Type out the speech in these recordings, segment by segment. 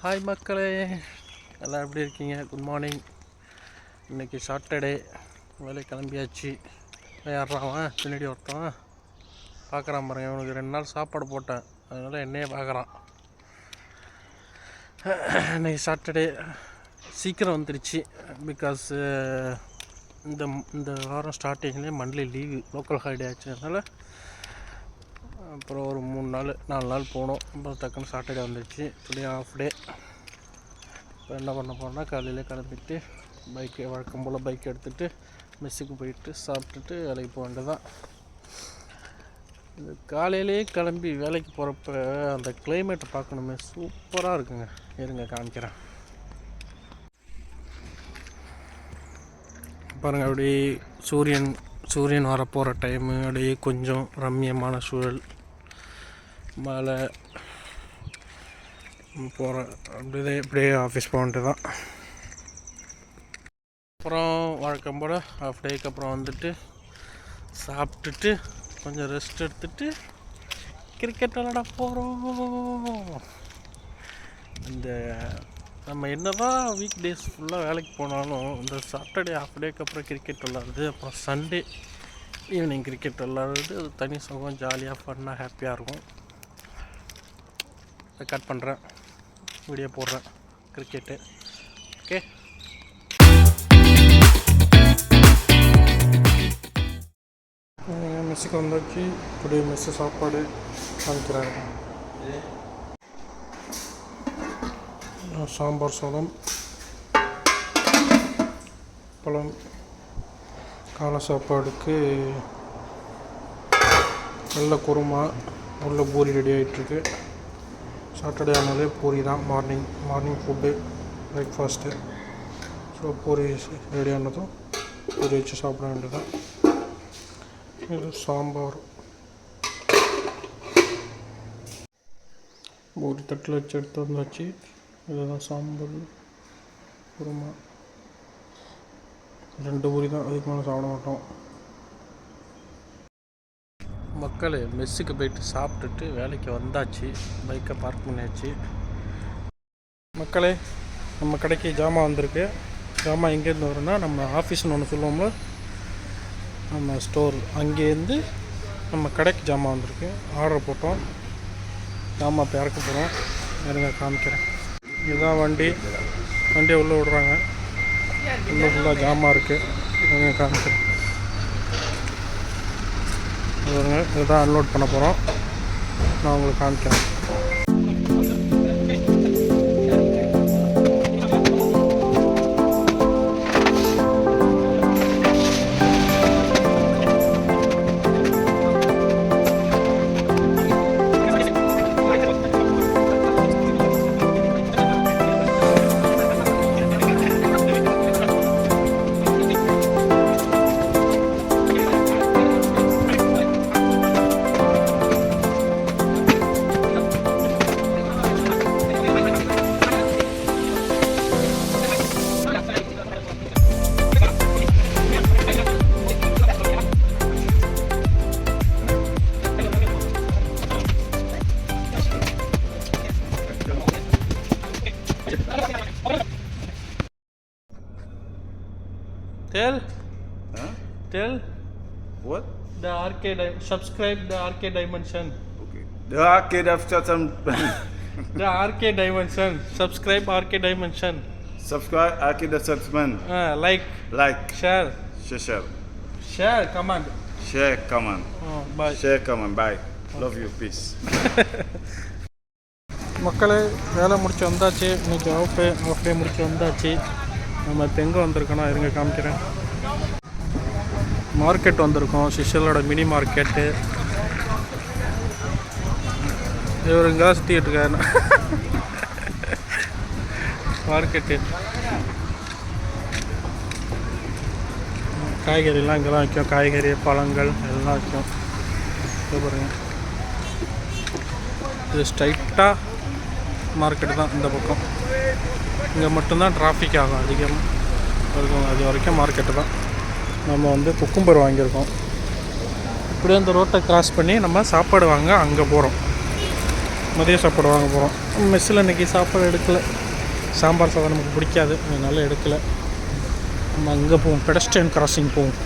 Hi மக்களே, எல்லாம் எப்படி இருக்கீங்க? Good morning. இன்றைக்கி சாட்டர்டே, வேலை கிளம்பியாச்சு. யாராவன் பின்னாடி ஒருத்தவன் பார்க்குறான் பாருங்க. இவனுக்கு 2 நாள் சாப்பாடு போட்டேன், அதனால் என்னையே பார்க்குறான். இன்றைக்கி சாட்டர்டே சீக்கிரம் வந்துடுச்சு. பிகாஸ் இந்த வாரம் ஸ்டார்டிங்லேயே மண்டே லீவு, லோக்கல் ஹாலிடே ஆச்சு. அதனால் அப்புறம் ஒரு 4 நாள் போனோம். அப்புறம் டக்குன்னு சாட்டர்டே வந்துடுச்சு. டுடே ஆஃப் டே. இப்போ என்ன பண்ண போகிறோன்னா, காலையிலே கிளம்பிட்டு வழக்கம் போல் பைக் எடுத்துகிட்டு மெஸ்ஸுக்கு போயிட்டு சாப்பிட்டுட்டு வேலைக்கு போக வேண்டியதான். இந்த காலையிலே கிளம்பி வேலைக்கு போகிறப்ப அந்த கிளைமேட்டை பார்க்கணுமே, சூப்பராக இருக்குங்க. இருங்க காமிக்கிறேன் பாருங்கள். அப்படியே சூரியன் வரப்போகிற டைமு, அப்படியே கொஞ்சம் ரம்மியமான சூழல், மழை போகிற இப்படியே ஆஃபீஸ் போக வேண்டியதான். அப்புறம் வழக்கம் போல் ஹாஃப் டேக்கு அப்புறம் வந்துட்டு சாப்பிட்டுட்டு கொஞ்சம் ரெஸ்ட் எடுத்துகிட்டு கிரிக்கெட் விளாட போகிறோம். இந்த நம்ம என்ன தான் வீக் டேஸ் ஃபுல்லாக வேலைக்கு போனாலும் இந்த சாட்டர்டே ஹாஃப் டேக்கு அப்புறம் கிரிக்கெட் விளாடுறது, அப்புறம் சண்டே ஈவினிங் கிரிக்கெட் விளாடுறது, அது தனி சுகம், ஜாலியாக ஃபன்னாக ஹாப்பியாக இருக்கும். கட் பண்ணுறேன், வீடியோ போடுறேன் கிரிக்கெட்டு. ஓகே, மெஸ்ஸுக்கு வந்தாச்சு. இப்படி மெஸ்ஸு சாப்பாடு காமிக்கிறாங்க. சாம்பார் சாதம், பழம். காலை சாப்பாடுக்கு நல்ல குருமா, உள்ள பூரி ரெடி ஆகிட்டுருக்கு. சாட்டர்டே ஆனாலே பூரி தான் morning food, breakfast. So puri ready ஆனதும் பூரி வச்சு சாப்பிட வேண்டியதான். இது சாம்பார், பூரி தட்டில் வச்சு எடுத்து வந்தாச்சு. இதுதான் சாம்பார், குருமா. 2 பூரி தான், அதுக்கு மேலே சாப்பிட மாட்டோம். மக்கள் மெஸ்ஸுக்கு போயிட்டு சாப்பிட்டுட்டு வேலைக்கு வந்தாச்சு. பைக்கை பார்க் பண்ணியாச்சு. மக்களே, நம்ம கடைக்கு ஜாமான் வந்திருக்கு. ஜாமான் எங்கேருந்து வரும்னா, நம்ம ஆஃபீஸ்னு ஒன்று சொல்லுவோம்ல, நம்ம ஸ்டோர், அங்கேருந்து நம்ம கடைக்கு ஜாமான் வந்திருக்கு. ஆர்டர் போட்டோம். ஜாமான் இப்போ இறக்க போகிறோம். இருங்க காமிக்கிறேன். இதுதான் வண்டியை உள்ளே விடுறாங்க. உள்ளே ஃபுல்லாக ஜாமான் இருக்குது. காமிக்கிறேன். இதுதான் அன்லோட் பண்ண போகிறோம். நான் உங்களுக்கு காமிக்கிறேன். Tell what? The arcade. Subscribe the Arcade Dimension. Okay. The Arcade of Chatham. The Arcade Dimension. Subscribe Arcade Dimension. Subscribe Arcade of Chatham. Like. Share. Share. Comment. Share. Comment. Oh, bye. Share. Comment. Bye. Love you. Peace. மக்களே, வேலை முடிச்சு வந்தாச்சு. இன்னைக்கு of டே முடிச்சு வந்தாச்சு. நம்ம இப்போ எங்கே வந்திருக்கோன்னா, இருங்க காமிக்கிறேன். மார்க்கெட் வந்திருக்கோம், சிஷலோட மினி மார்க்கெட்டு. இவர் இங்கே தான் சுற்றிக்கிட்டு இருக்காரு. மார்க்கெட்டு காய்கறிலாம் இங்கே தான் வைக்கும். காய்கறி, பழங்கள் எல்லாம் வைக்கும். இது பாருங்க, இது ஸ்ட்ரைட்டாக மார்க்கெட்டு தான். இந்த பக்கம் இங்கே மட்டும்தான் டிராஃபிக் ஆகும், அதிகமாக இருக்கும். அது வரைக்கும் மார்க்கெட்டு தான். நம்ம வந்து குக்கும்பர் வாங்கியிருக்கோம். இப்படியே அந்த ரோட்டை கிராஸ் பண்ணி நம்ம சாப்பாடு வாங்க அங்கே போகிறோம். மதிய சாப்பாடு வாங்க போகிறோம். மெஸ்ஸில் இன்றைக்கி சாப்பாடு எடுக்கலை. சாம்பார் சாதம் நமக்கு பிடிக்காது, அதனால எடுக்கலை. நம்ம அங்கே போவோம், பெடஸ்ட்ரியன் கிராசிங் போவோம்.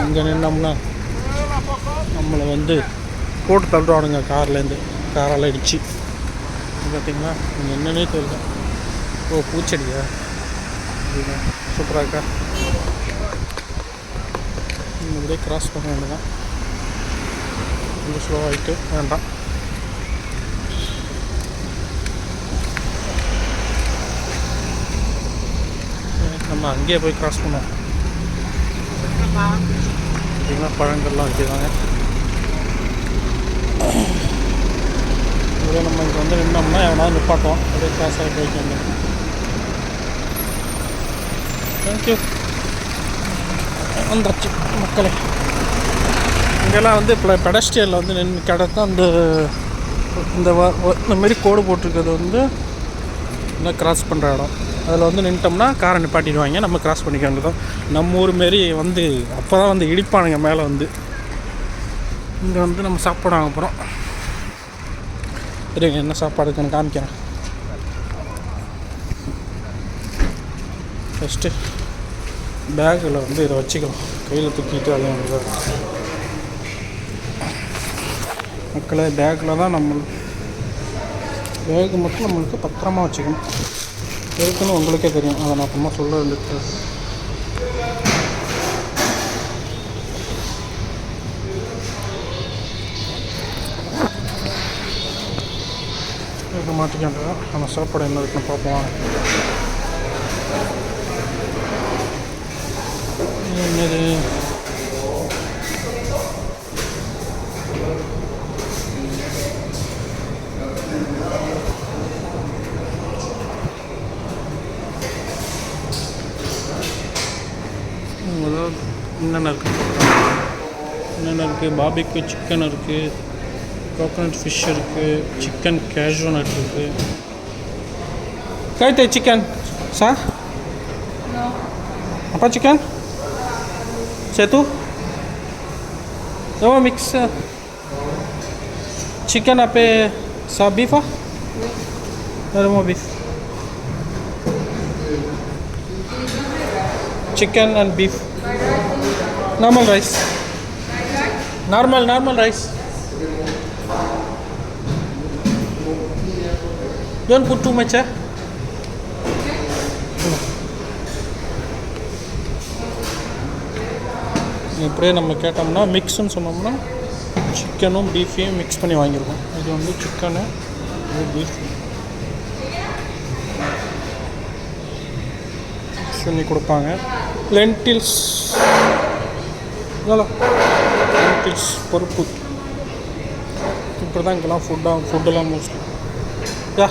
அங்கே நின்னோம்னா நம்மளை வந்து போட்டு தள்ளுவானுங்க காரால் அடித்து. பார்த்திங்களா இங்கே என்னன்னே தெரியல. ஓ பூச்செடியா, அப்படின்னா சூப்பராக இருக்கா. இப்படியே கிராஸ் பண்ண வேண்டியதான். கொஞ்சம் ஸ்லோவாகிட்டு வேண்டாம். நம்ம அங்கேயே போய் கிராஸ் பண்ணுவோம். பார்த்திங்கன்னா பழங்கள்லாம் வச்சுருக்காங்க. இதே நம்ம இங்கே வந்து நின்னோம்னா எவனாவது நிப்பாட்டுவோம். அப்படியே கிராஸ் ஆகி போயிட்டு வந்தோம். தேங்க்யூ. வந்துடுச்சு மக்களே. இங்கெல்லாம் வந்து இப்போ பெடஸ்ட்ரியனில் வந்து நின்று கிடத்தா இந்த மாதிரி கோடு போட்டிருக்கிறது வந்து இன்னும் கிராஸ் பண்ணுற இடம். அதில் வந்து நின்ட்டோம்னா காரை நிப்பாட்டிடுவாங்க, நம்ம கிராஸ் பண்ணிக்க வேண்டியதான். நம்ம ஊர் மாரி வந்து அப்போ தான் வந்து இடிப்பானுங்க மேலே வந்து. இங்கே வந்து நம்ம சாப்பாடு வாங்க போகிறோம். சரிங்க, என்ன சாப்பாடுக்கு நான் காமிக்கிறேன். ஃபஸ்ட்டு பேக்கில் வந்து இதை வச்சுக்கலாம், கையில் தூக்கிட்டு அது மக்களை பேக்கில் தான் நம்ம பேக்கு மட்டும் நம்மளுக்கு பத்திரமா வச்சுக்கணும். இருக்குன்னு உங்களுக்கே தெரியும், அதை நான் அப்புறமா சொல்ல வந்துட்டு. இது மாட்டிக்கின்றதா நம்ம சாப்பாடு என்ன இருக்குன்னு பார்ப்போம். என்னது என்னென்ன இருக்குது? பாபிக்கு சிக்கன் இருக்குது, கோகோனட் ஃபிஷ் இருக்குது, சிக்கன் கேஷ்யூ நட் இருக்குது. கைத்தே சிக்கன் சா apa chicken? Satu? Dua mix chicken apa sa beef ah? Ada mau beef? Chicken and beef. Normal rice. Normal rice. Don't put too much eh? இப்படியே நம்ம கேட்டோம்னா மிக்ஸ்ன்னு சொன்னோம்னா சிக்கனும் பீஃபையும் mix பண்ணி வாங்கியிருக்கோம். இது வந்து சிக்கனு, இது பீஃப் மிக்ஸ் பண்ணி கொடுப்பாங்க. லென்டில்ஸ் பருப்பு. இப்படி தான் இங்கெல்லாம் ஃபுட்டெல்லாம் மோஸ்ட்லி யா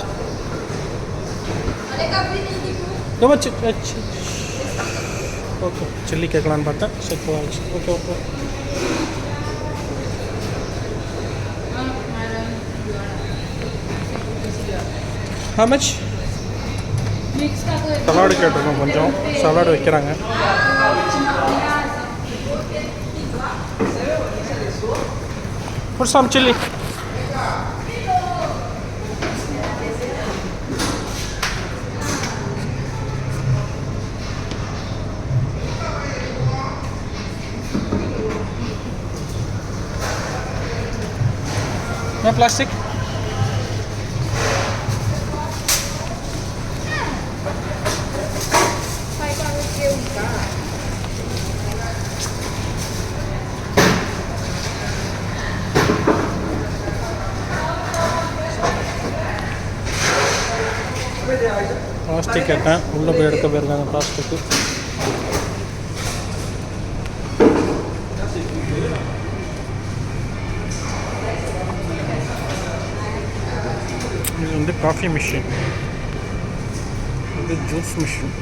ஓகே. சில்லி கேட்கலான்னு பார்த்தேன், செட் ஆகிடுச்சு. ஓகே. how much? சலாடு கேட்டிருக்கோம், கொஞ்சம் சலாடு வைக்கிறாங்க. put some chili. No plastic? Plastic கேட்டேன், உள்ளே போய் எடுக்க போயிருக்காங்க பிளாஸ்டிக்கு. இது வந்து காஃபி மிஷின், இது ஜூஸ் மிஷின்.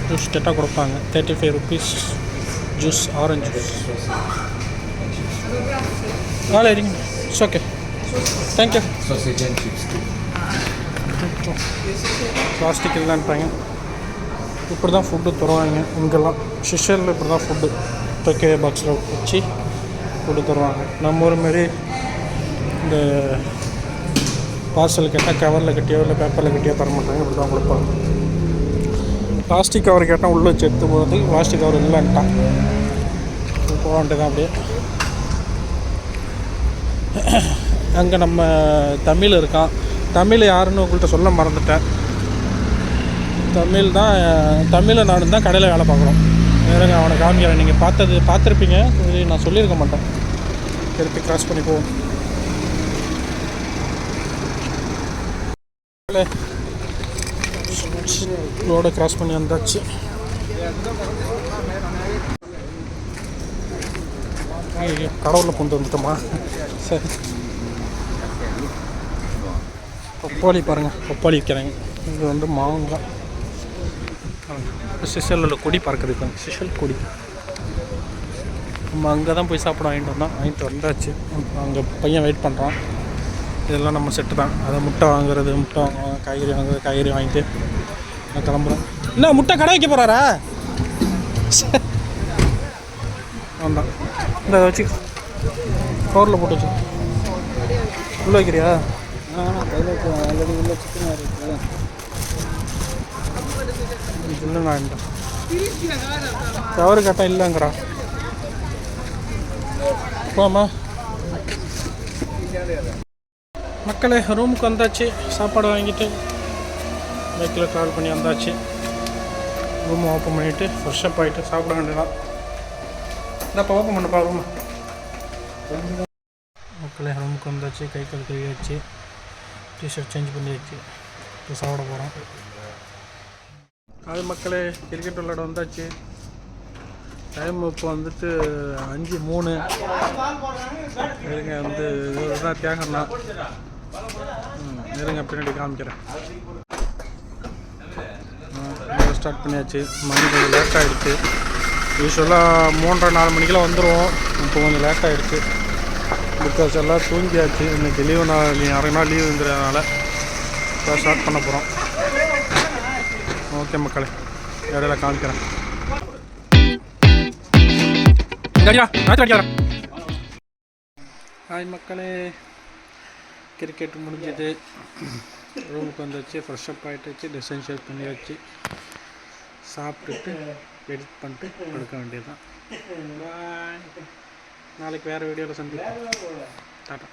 ஜூஸ் கேட்டால் கொடுப்பாங்க. 35 rupees ஜூஸ், ஆரஞ்சு ஜூஸ். இருங்க, இட்ஸ் ஓகே, தேங்க்யூ. பிளாஸ்டிக் இல்லைன்ட்டாங்க. இப்படி தான் ஃபுட்டு தருவாங்க இங்கெல்லாம். ஷிஷரில் இப்படி தான் ஃபுட்டு டொக்கே பாக்ஸில் வச்சு ஃபுட்டு தருவாங்க. நம்ம ஒரு மாரி இந்த பார்சல் கேட்டால் கவரில் கட்டியோ இல்லை பேப்பரில் கட்டியோ தர மாட்டாங்க, இப்படி தான் கொடுப்பாங்க. பிளாஸ்டிக் கவர் கேட்டால் உள்ளே வச்சு எடுத்து போகிறதுக்கு பிளாஸ்டிக் கவர் இல்லைன்ட்டான். போக வேண்டியதான் அப்படியே. அங்கே நம்ம தமிழ் இருக்கான். தமிழ் யாருன்னு உங்கள்கிட்ட சொல்ல மறந்துட்டேன். தமிழை நானும் தான் கடையில் வேலை பார்க்குறோம். வேறுங்க அவனை காமிக்கிறேன், நீங்கள் பார்த்துருப்பீங்க, நான் சொல்லியிருக்க மாட்டேன். திருப்பி கிராஸ் பண்ணி போவோம். ரோடை கிராஸ் பண்ணி வந்தாச்சு. கடவுளில் கொண்டு வந்துட்டோமா? சரி, பப்பாளி பாருங்கள், பப்பாளி விற்கிறாங்க. இது வந்து மாங்காய். சிஷலில் கொடி பறக்குது. இப்போ சிஷல் கொடி நம்ம அங்கே தான் போய் சாப்பிட வாங்கிட்டு வந்தாச்சு. அங்கே பையன் வெயிட் பண்ணுறான். இதெல்லாம் நம்ம செட்டு தான். அதை முட்டை வாங்குறது, காய்கறி வாங்கிட்டு நான் கிளம்புறேன். என்ன முட்டை கடை வைக்க போகிறாரா? வந்தான். இந்த வச்சு கவரில் போட்டு வச்சு உள்ளே வைக்கிறியா? ஆல்ரெடி உள்ள சிக்கன் இருக்குது. இல்லைண்ணா, இந்த கவரு கரெக்டாக இல்லைங்கிறா. போமா மக்களே, ரூமுக்கு வந்தாச்சு. சாப்பாடு வாங்கிட்டு பைக்கில் ட்ராவல் பண்ணி வந்தாச்சு. ரூம் ஓப்பன் பண்ணிவிட்டு ஃப்ரெஷ்ஷப் ஆகிட்டு சாப்பிட வேண்டியதான். இந்தாப்பா ஓப்பன் பண்ணப்பா ரூம். மக்களே, ரூமுக்கு வந்தாச்சு. கை கால் கழுவியாச்சு. டிஷர்ட் சேஞ்ச் பண்ணியாச்சு. இப்போ சாப்பிட போகிறோம். அது மக்களே, கிரிக்கெட் விளையாட வந்தாச்சு. டைம் இப்போ வந்துட்டு 5:03. இருங்க, வந்து இதுதான் தியாகண்ணா. இருங்க பின்னாடி காமிக்கிறேன். ஸ்டார்ட் பண்ணியாச்சு. மணி கொஞ்சம் லேட் ஆகிடுச்சு. யூஸ்வலாக 3:30-4 மணிக்கெலாம் வந்துடுவோம். இப்போ கொஞ்சம் லேட் ஆகிடுச்சு. பிகாஸ் எல்லாம் தூங்கியாச்சு. இன்றைக்கி லீவு நாள், நிறைய நாள் லீவுங்கிறதுனால இப்போ ஸ்டார்ட் பண்ண போகிறோம். ஓகே மக்களே, இடையில காமிக்கிறேன். ஹாய் மக்களே, கிரிக்கெட் முடிஞ்சது. ரூமுக்கு வந்துச்சு. ஃப்ரெஷ்ஷப் ஆகிட்டுச்சு. டிசைன் ஷேர் பண்ணியாச்சு. சாப்பிட்டுட்டு எடிட் பண்ணிட்டு படுக்க வேண்டியதுதான். பாய். நாளைக்கு வேறு வீடியோவில் சந்திப்போம். டாட்டா.